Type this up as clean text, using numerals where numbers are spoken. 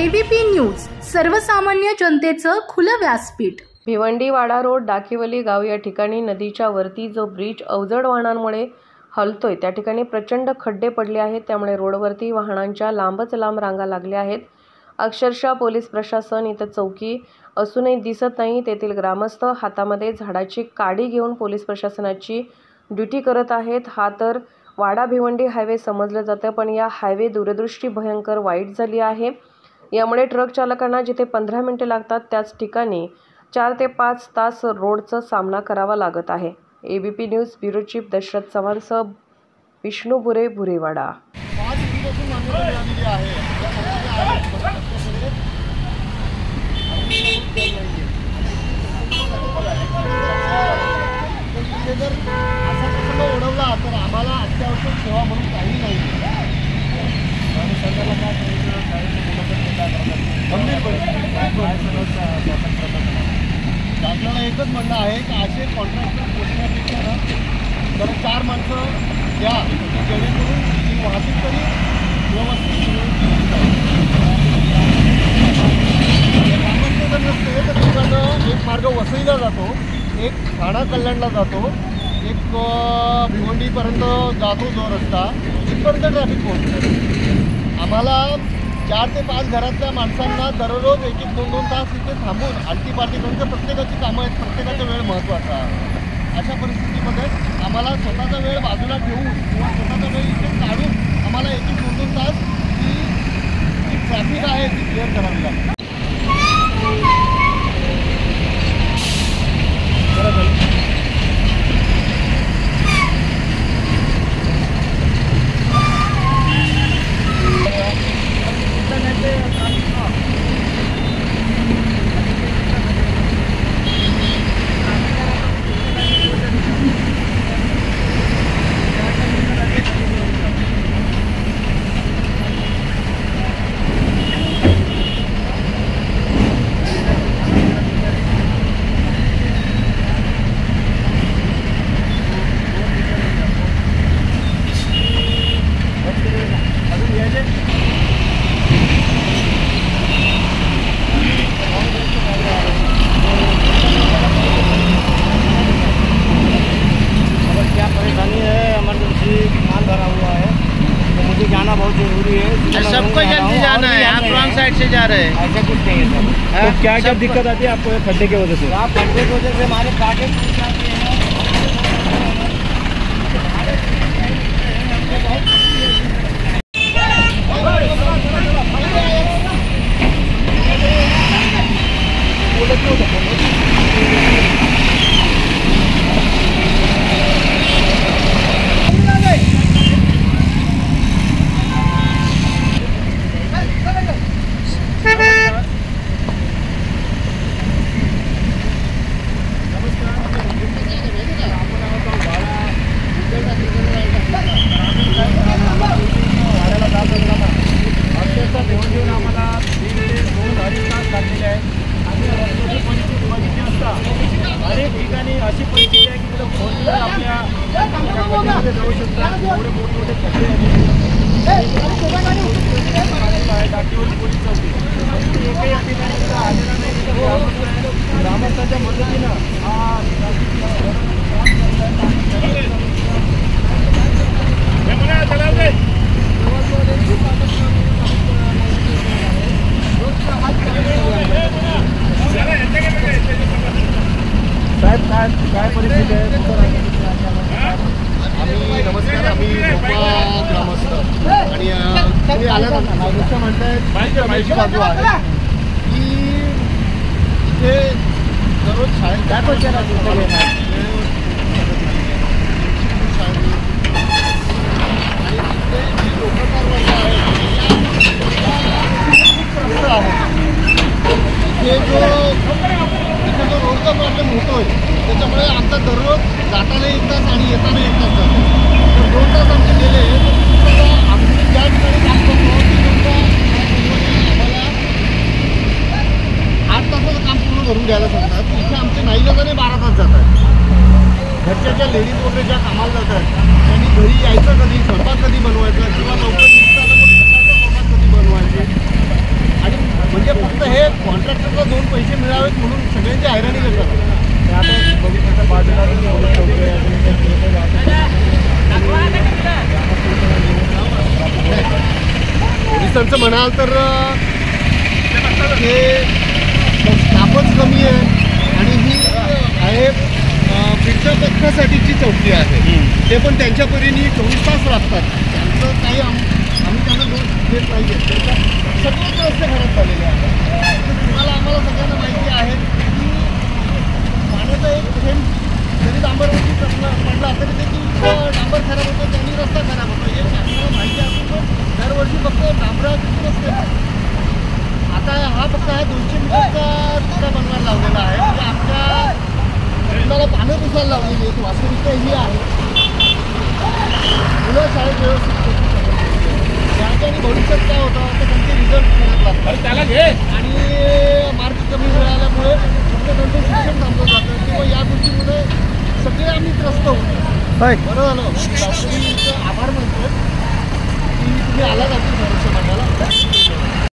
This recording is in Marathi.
एबीपी न्यूज, सर्वसामान्य जनतेचं खुलं व्यासपीठ। भिवंडी वाडा रोड डाकीवली गाव या ठिकाणी नदीच्या वरती जो ब्रिज अवजड वाहनांमुळे हलतोय त्या ठिकाणी प्रचंड खड्डे पडले आहेत। त्यामुळे रोडवरती वाहनांच्या लांबच लांब रांगा लागल्या आहेत। अक्षरशः पोलीस प्रशासन इथं चौकी असूनही दिसत नाही। तेथील ग्रामस्थ हातामध्ये झाडाची काडी घेऊन पोलीस प्रशासनाची ड्युटी करत आहेत। हा तर वाडा भिवंडी हायवे समजलं जातं, पण या हायवे दूरदृष्टी भयंकर वाईट झाली आहे। यामुळे ट्रक चालकांना जिथे 15 मिनिटे लागतात त्याच ठिकाणी 4 ते 5 तास रोडचा सामना करावा लागत आहे। ABP news bureau chief Dashrath चव्हाणसह विष्णू बुरे, बुरेवाडा। ओढवला तर आम्हाला अत्यावश्यक सेवा म्हणून काही नाही। आपल्याला एकच म्हणणं आहे की असे कॉन्ट्रॅक्टर पोचण्यापेक्षा ना तर 4 माणसं द्या जेणेकरून ही वाहतूक तरी व्यवस्थित जर नसते तर तिकडनं एक मार्ग वसईला जातो, एक ठाणा कल्याणला जातो, एक भिवंडीपर्यंत जातो जो रस्ता, तिथपर्यंत ट्रॅफिक पोहोचतो। आम्हाला 4 ते 5 घरातल्या माणसांना दररोज 1-2 तास इथे थांबून आलटी-पालटी करून प्रत्येकाची कामं आहेत, प्रत्येकाचा वेळ महत्त्वाचा। अशा परिस्थितीमध्ये आम्हाला स्वतःचा वेळ बाजूला ठेवून किंवा स्वतःचा वेळ इथे काढून आम्हाला 1-2 तास जी ट्रॅफिक आहे ती क्लिअर करावी लागते। जाना बहुत जरूरी है, सबको जल्दी जाना है। आप रॉन्ग साइड से जा रहे हैं, ऐसा कुछ नहीं है सर। तो क्या क्या दिक्कत आती है आपको खड्डे की वजह से? आप खड्डे की वजह से हमारे काटे टूट जाते हैं। अनेक ठिकाणी अशी परिस्थिती आहे की तिथं फोन आपल्या जाऊ शकतात। एवढे मोठे खड्डे आहेत। डाकीवली पोलीस चौकी एकही या ठिकाणी आलेला नाही। ग्रामस्थांच्या मदतीनं हा साहेब काय परिस्थिती आहे? नमस्कार, आम्ही ग्रामस्थ आणि तुम्ही आल्यानंतर म्हणतायत बाजू आहे की इथे दररोज शाळेत काय पैसे जो रोडचा प्रॉब्लेम होतोय त्याच्यामुळे आमचा दररोज जाताना 1 तास आणि येताना 1 तास जातो। तर 2 तास आमचे गेले तर आम्ही ज्या ठिकाणी काम करतो आम्हाला 8 तासाचं काम पूर्ण करून द्यायला सांगतात। इथे आमचे नाईलाजाने 12 तास जातात। घरच्या ज्या लेडीज वगैरे ज्या कामाला जातात त्यांनी घरी यायचं कधी, स्वयंपाक कधी बनवायचा किंवा लवकर निघताना मग सकाळचा स्वयंपाक कधी बनवायचे आणि म्हणजे फक्त हे कॉन्ट्रॅक्टरला 2 पैसे मिळावेत म्हणून सगळ्यांची हैराणी करतात. ते आता बघू शकता बाजूला पोलीस चौकी आहे, अजून काही पुढे पोलिसांचं म्हणाल तर हे स्टाफच कमी आहे आणि ही आहे फिरत्या पथकासाठीची चौकी आहे. ते पण त्यांच्या परीने 24 तास राबतात. त्यांचं काही आम्ही त्यांना दोष देत नाही आहे. सगळेच रस्ते खराब झालेले आहेत. आम्हाला सगळ्यांना माहिती आहे की पाण्याचा एक थेंब जरी डांबरवरती पडला तरी त्याची डांबर खराब होतो, त्यांनी रस्ता खराब होतो. हे आपल्याला माहिती असून पण दरवर्षी फक्त डांबराचे रस्ते. आता हा फक्त 200 मीटरचा रस्ता बनवायला लावलेला आहे. म्हणजे आमच्या मुलाला पानं पुसायला लावलेली आहे. वास्तविकता ही आहे. मुलं शाळेत व्यवस्थित त्याच्या आणि भविष्यात काय होतं तर त्यांचे रिझल्ट मिळत लागतात त्याला घे आणि मार्क कमी मिळाल्यामुळे फक्त त्यांचं शिक्षण थांबलं जातं किंवा या गोष्टीमुळे सगळे आम्ही त्रस्त होतो. बरं झालं डॉक्टरीचं आभार मानतो की तुम्ही आलात आमच्या संरक्षण मंडळाला.